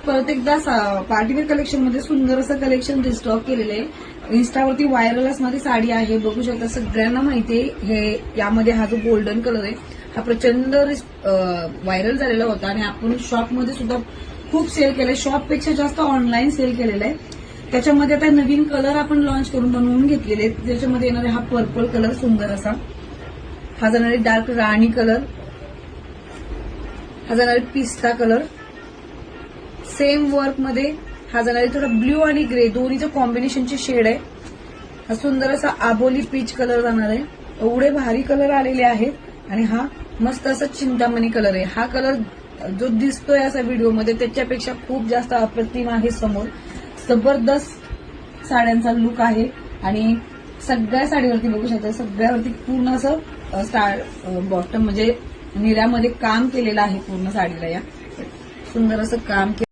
परत एकदा party wear collection मध्ये सुंदर असं कलेक्शन रिस्टॉक केलेलं आहे। इन्स्टावरती व्हायरल असणारी साडी आहे, बघू शकता सगळ्यांना माहिती आहे। हे यामध्ये हा जो गोल्डन कलर आहे हा प्रचंड व्हायरल झालेला होता आणि आपण शॉपमध्ये सुद्धा खूप सेल केलंय, शॉपपेक्षा जास्त ऑनलाईन सेल केलेला आहे। त्याच्यामध्ये आता नवीन कलर आपण लॉन्च करून बनवून घेतलेले, त्याच्यामध्ये येणारे हा पर्पल कलर सुंदर असा, हा जाणारे डार्क राणी कलर, हा जाणारे पिस्ता कलर, सेम वर्क मध्ये हा जाणारे थोडा ब्ल्यू आणि ग्रे दोन्हीचं कॉम्बिनेशनची शेड आहे। हा सुंदर असा आबोली पीच कलर जाणार आहे। एवढे भारी कलर आलेले आहेत आणि हा मस्त असा चिंतामणी कलर आहे। हा कलर जो दिसतोय असा व्हिडिओमध्ये त्याच्यापेक्षा खूप जास्त अप्रतिम आहे समोर। जबरदस्त साड्यांचा लुक आहे आणि सगळ्या साडीवरती बघू शकता, सगळ्यावरती पूर्ण असं बॉटम म्हणजे निऱ्यामध्ये काम केलेलं आहे पूर्ण साडीला। या सुंदर असं काम